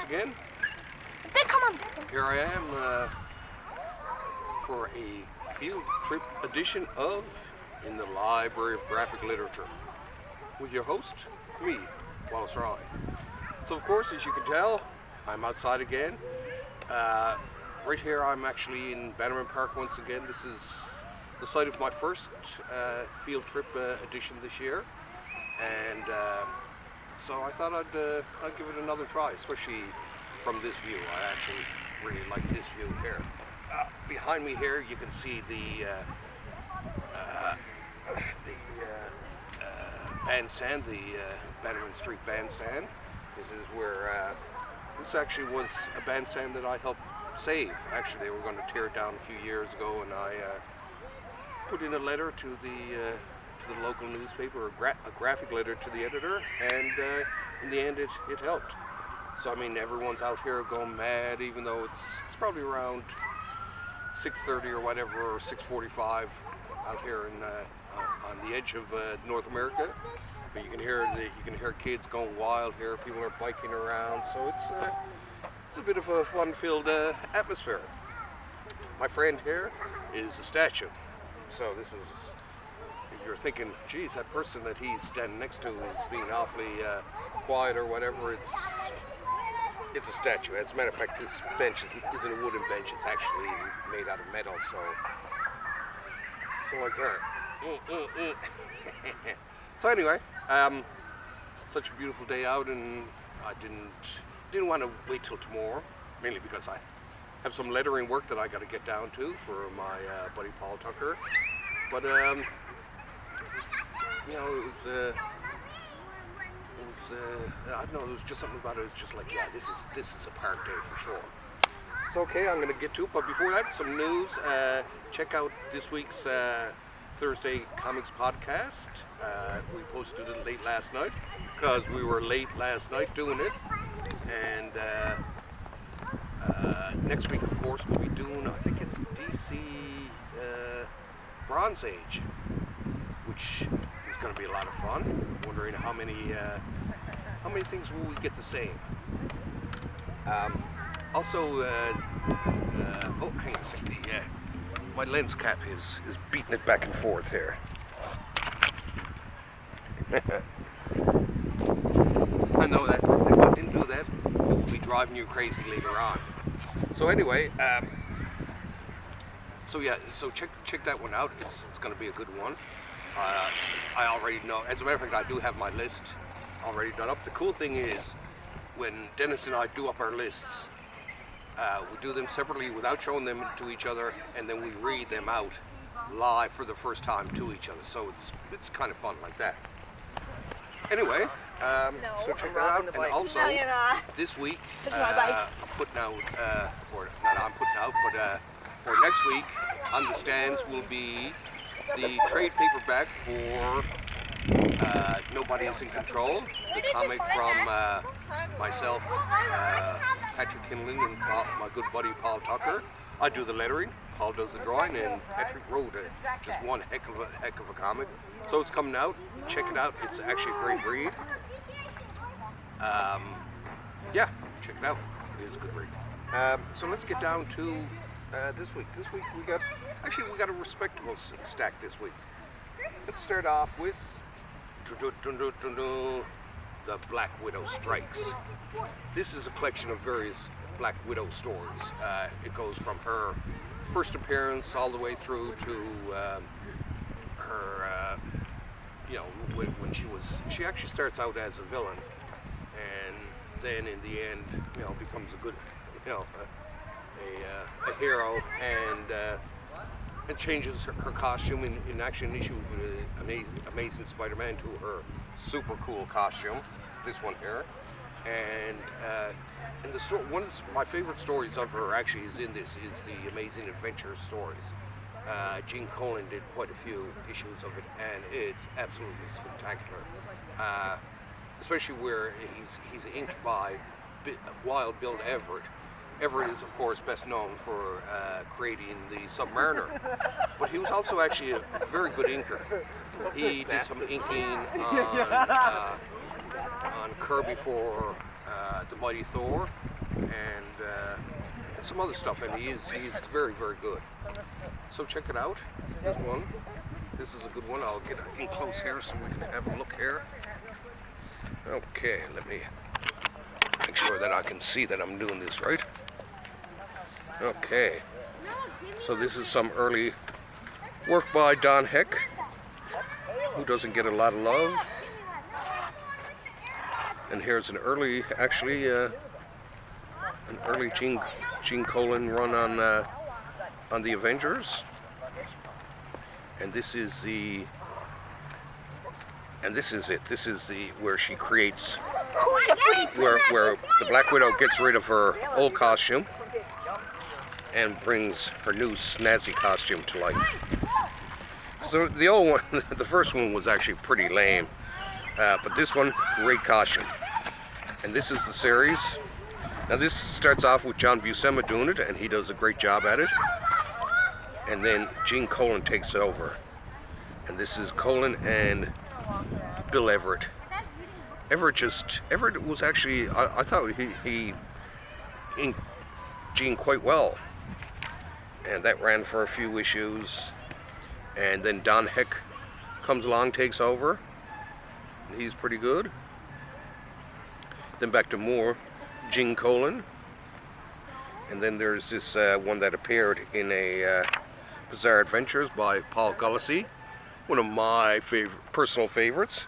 again. Here I am for a field trip edition of In the Library of Graphic Literature with your host, me, Wallace Rye. So of course, as you can tell, I'm outside again. Right here I'm actually in Bannerman Park once again. This is the site of my first field trip edition this year. And so I thought I'd give it another try, especially from this view. I actually really like this view here. Behind me here you can see the bandstand, the Bannerman Street Bandstand. This is where, this actually was a bandstand that I helped save. Actually, they were going to tear it down a few years ago, and I put in a letter to the local newspaper, a graphic letter to the editor, and in the end it helped. So I mean, everyone's out here going mad, even though it's probably around 6:30 or whatever, or 6:45 out here in on the edge of North America. But you can hear kids going wild here. People are biking around, so it's a bit of a fun-filled atmosphere. My friend here is a statue. So this is, if you're thinking, geez, that person that he's standing next to is being awfully quiet or whatever, it's a statue. As a matter of fact, this bench isn't a wooden bench. It's actually made out of metal. So like that. So anyway, such a beautiful day out, and I didn't want to wait till tomorrow, mainly because I have some lettering work that I got to get down to for my buddy Paul Tucker. But you know, it was I don't know, there was just something about it. It was just like, yeah, this is a park day for sure. So okay, I'm going to get to it, but before that, some news. Check out this week's Thursday Comics podcast. We posted it late last night because we were late last night doing it, and next week, of course, we'll be doing, I think it's DC Bronze Age, which is going to be a lot of fun. Wondering how many things will we get to say. Also, oh, hang on a second. My lens cap is beating it back and forth here. I know that. If I didn't do that, it would be driving you crazy later on. So anyway, so check that one out. It's going to be a good one. I already know. As a matter of fact, I do have my list already done up. The cool thing is, when Dennis and I do up our lists, we do them separately without showing them to each other, and then we read them out live for the first time to each other. So it's kind of fun like that. Anyway, so check that out. And also, this week, I'm putting out, or not I'm putting out, but for next week on the stands will be the trade paperback for Nobody Is in Control, the comic from myself, Patrick Kinlan, and my good buddy Paul Tucker. I do the lettering, Paul does the drawing, and Patrick wrote just one heck of a comic. So it's coming out. Check it out. It's actually a great read. Yeah, check it out. It is a good read. So let's get down to this week. This week we got a respectable stack this week. Let's start off with The Black Widow Strikes. This is a collection of various Black Widow stories. It goes from her first appearance all the way through to her, you know, when she actually starts out as a villain, and then in the end, you know, becomes a good, you know, a hero, and changes her costume in actually an issue of Amazing Spider-Man to her super cool costume. This one here, and the story. One of my favorite stories of her actually is in this, is the Amazing Adventure stories. Gene Colan did quite a few issues of it, and it's absolutely spectacular. Especially where he's inked by Wild Bill Everett. Everett is, of course, best known for creating the Submariner, but he was also actually a very good inker. He did some inking on Kirby for the Mighty Thor, and some other stuff, and he's very, very good. So check it out. This one. This is a good one. I'll get in close here so we can have a look here. Okay, let me make sure that I can see that I'm doing this right. Okay. So this is some early work by Don Heck, who doesn't get a lot of love. And here's an early, actually, an early Gene Colan run on the Avengers. And this is the, and this is it. This is the where she creates, where the Black Widow gets rid of her old costume and brings her new snazzy costume to life. So the old one, the first one was actually pretty lame, but this one, great costume. And this is the series. Now this starts off with John Buscema doing it, and he does a great job at it. And then Gene Colan takes it over. And this is Colan and Bill Everett. Everett was actually, I thought he inked Gene quite well. And that ran for a few issues. And then Don Heck comes along, takes over. And he's pretty good. Then back to more Gene Colan. And then there's this one that appeared in a Bizarre Adventures by Paul Gulacy, one of my personal favorites.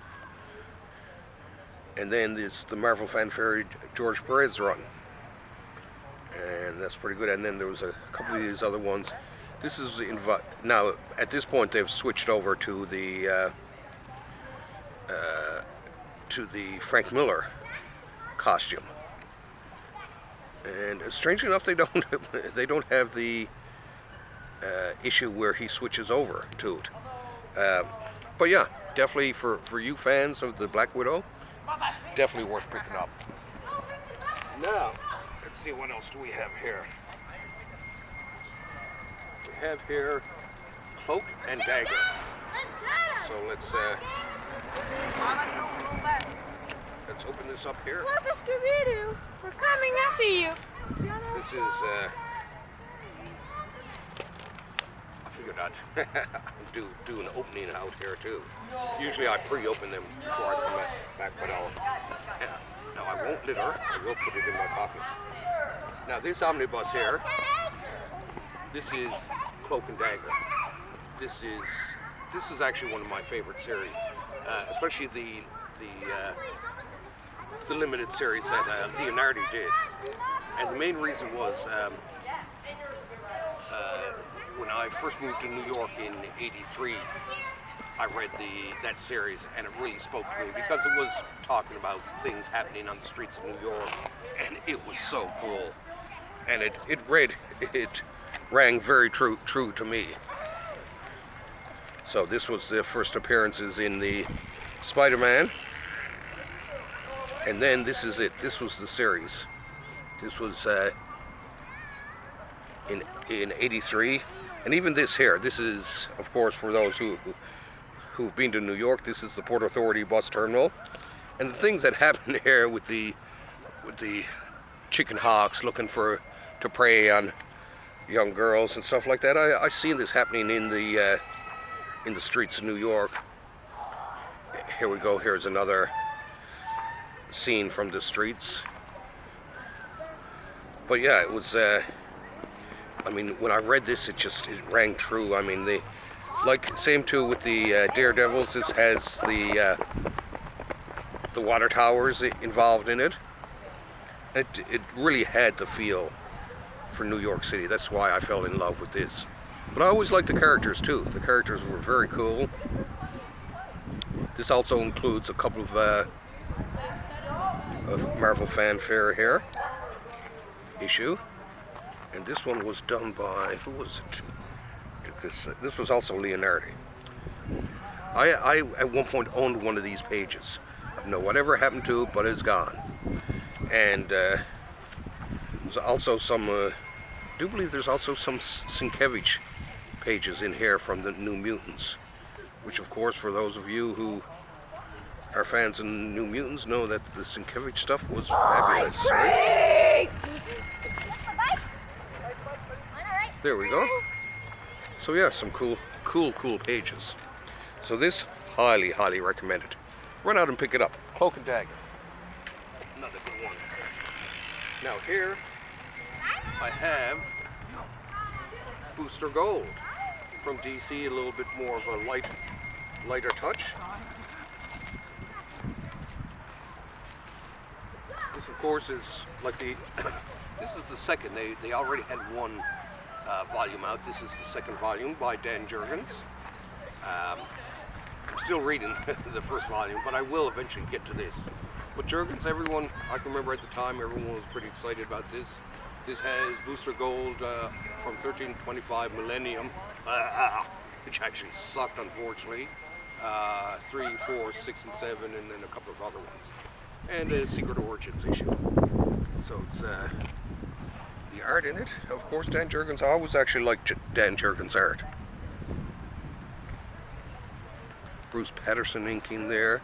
And then there's the Marvel Fanfare George Perez run, and that's pretty good. And then there was a couple of these other ones. This is now at this point they've switched over to the Frank Miller costume. And strangely enough, they don't have the issue where he switches over to it. But yeah, definitely for you fans of the Black Widow, definitely worth picking up. Now, let's see, what else do we have here? We have here Cloak and Dagger. So let's open this up here. Look, Scooby-Doo, we're coming after you. This is I figured I'd do an opening out here too. Usually I pre-open them before I come back, but no, I won't litter. I will put it in my pocket. Now this omnibus here, this is Cloak and Dagger. This is actually one of my favorite series, especially the limited series that Leonardo did. And the main reason was when I first moved to New York in '83, I read that series, and it really spoke to me because it was talking about things happening on the streets of New York, and it was so cool. And it rang very true to me. So this was the first appearances in the Spider-Man. And then this is it. This was the series. This was in '83, and even this here. This is, of course, for those who've been to New York. This is the Port Authority bus terminal, and the things that happen here with the chicken hawks looking to prey on young girls and stuff like that. I've seen this happening in the streets of New York. Here we go. Here's another scene from the streets. But yeah, it was I mean, when I read this, it rang true. I mean, same too with the Daredevils. This has the water towers involved in it. It really had the feel for New York City. That's why I fell in love with this. But I always liked the characters too. The characters were very cool. This also includes a couple of Marvel Fanfare here issue, and this one was done by, who was it? This was also Leonardo. I at one point owned one of these pages. I don't know whatever happened to it, but it's gone. And there's also some I do believe there's also some Sienkiewicz pages in here from the New Mutants, which of course, for those of you who are fans of New Mutants, know that the Sienkiewicz stuff was fabulous, right? There we go. So yeah, some cool pages. So this, highly recommended. Run out and pick it up. Cloak and Dagger. Another good one. Now here, I have Booster Gold from DC, a little bit more of a lighter touch. This of course is like this is the second. They already had one volume out. This is the second volume by Dan Jurgens. I'm still reading the first volume, but I will eventually get to this. But Jurgens, everyone, I can remember at the time, everyone was pretty excited about this. This has Booster Gold from 1325 Millennium, which actually sucked, unfortunately. 3, 4, 6, and 7, and then a couple of other ones. And a Secret Origins issue. So it's the art in it, of course, Dan Jurgens. I always actually liked Dan Jurgens' art. Bruce Patterson inking there.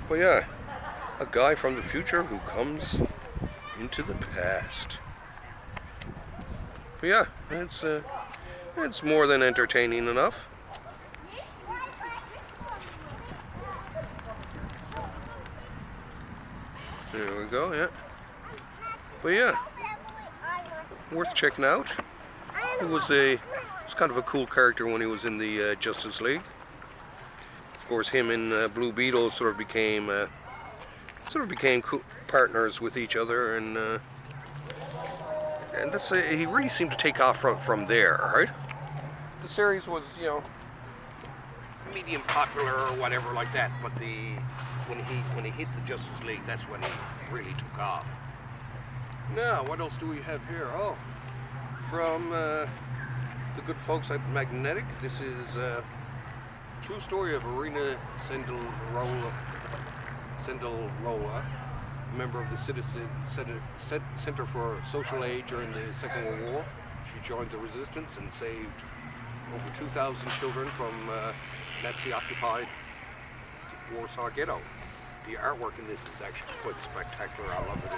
Well, yeah, a guy from the future who comes into the past. But yeah, it's more than entertaining enough. There we go, yeah. But yeah, worth checking out. It was kind of a cool character when he was in the Justice League. Of course, him and Blue Beetle sort of became partners with each other, and that's he really seemed to take off from there, right? The series was, you know, medium popular or whatever like that, but when he hit the Justice League, that's when he really took off. Now, what else do we have here? Oh, from the good folks at Magnetic, this is true story of Irena Senderola, member of the Center for Social Aid during the Second World War. She joined the resistance and saved over 2,000 children from Nazi-occupied Warsaw Ghetto. The artwork in this is actually quite spectacular. I love it.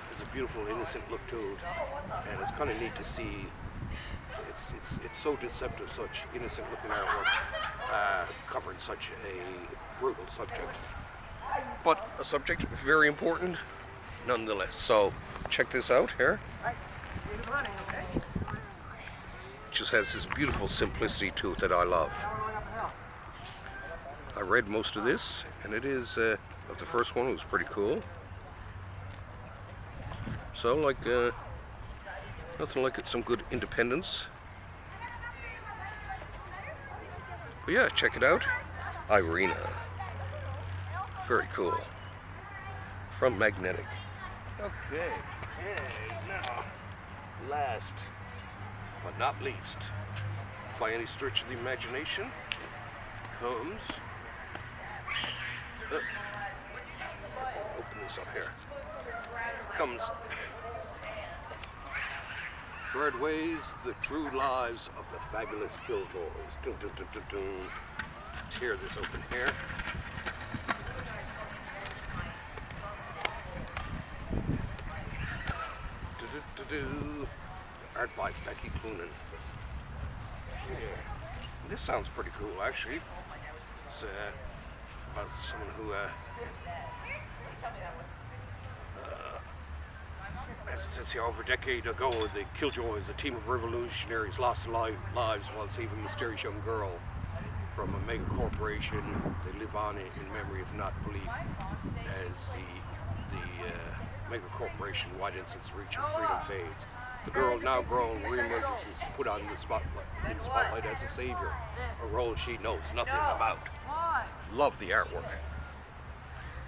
There's a beautiful, innocent look to it, and it's kind of neat to see. It's so deceptive, such innocent-looking artwork covering such a brutal subject. But a subject very important nonetheless. So check this out here. It just has this beautiful simplicity to it that I love. I read most of this, and it is of the first one. It was pretty cool. So like nothing like some good independence. But yeah, check it out. Irena. Very cool. From Magnetic. Okay, and now, last but not least, by any stretch of the imagination, comes... open this up here. Comes... Dreadways, the true lives of the Fabulous Killjoys. Dun, dun, dun, dun, dun. Tear this open here. Art by Becky Cloonan. Yeah. This sounds pretty cool, actually. It's about someone who, as it says here, over a decade ago, the Killjoys, a team of revolutionaries, lost their lives while saving a mysterious young girl from a mega corporation. They live on in memory of not belief as the mega corporation widens its reach and freedom fades. The girl, now grown, reemerges, is put on the spotlight as a savior, a role she knows nothing about. Love the artwork.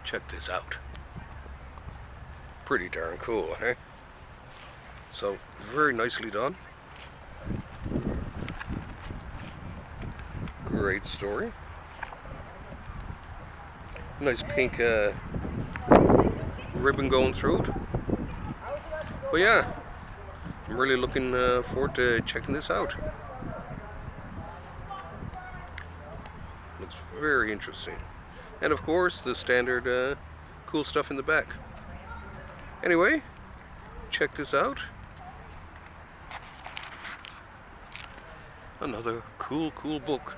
Check this out. Pretty darn cool, eh? So, very nicely done. Great story. Nice pink ribbon going through it. But yeah, I'm really looking forward to checking this out. Looks very interesting. And of course, the standard cool stuff in the back. Anyway, check check this out. Another cool book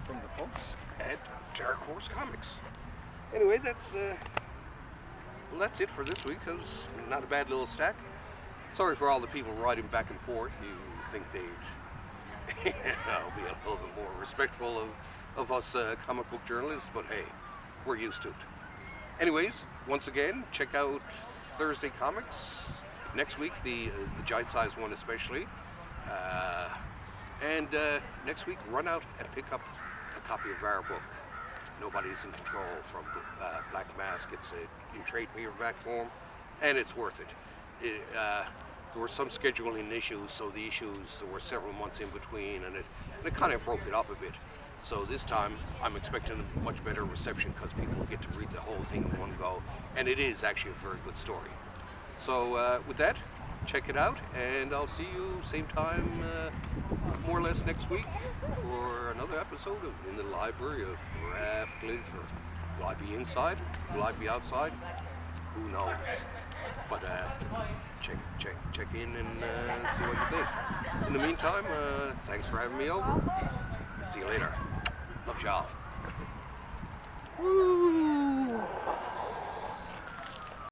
from the folks at Dark Horse Comics. Anyway, that's it for this week. It was not a bad little stack. Sorry for all the people riding back and forth. You think they'd be a little bit more respectful of us comic book journalists, but hey, we're used to it. Anyways, once again, check out Thursday Comics next week, the giant size one especially. And next week, run out and pick up a copy of our book, Nobody's in Control, from Black Mask. It's in trade paperback form, and it's worth it. There were some scheduling issues, so there were several months in between, and it kind of broke it up a bit. So this time, I'm expecting a much better reception because people will get to read the whole thing in one go, and it is actually a very good story. So with that, check it out, and I'll see you same time, more or less next week, for another episode of In the Library of Craft Literature. Will I be inside? Will I be outside? Who knows? But check in and see what you think. In the meantime, thanks for having me over. See you later. Love y'all. Woo!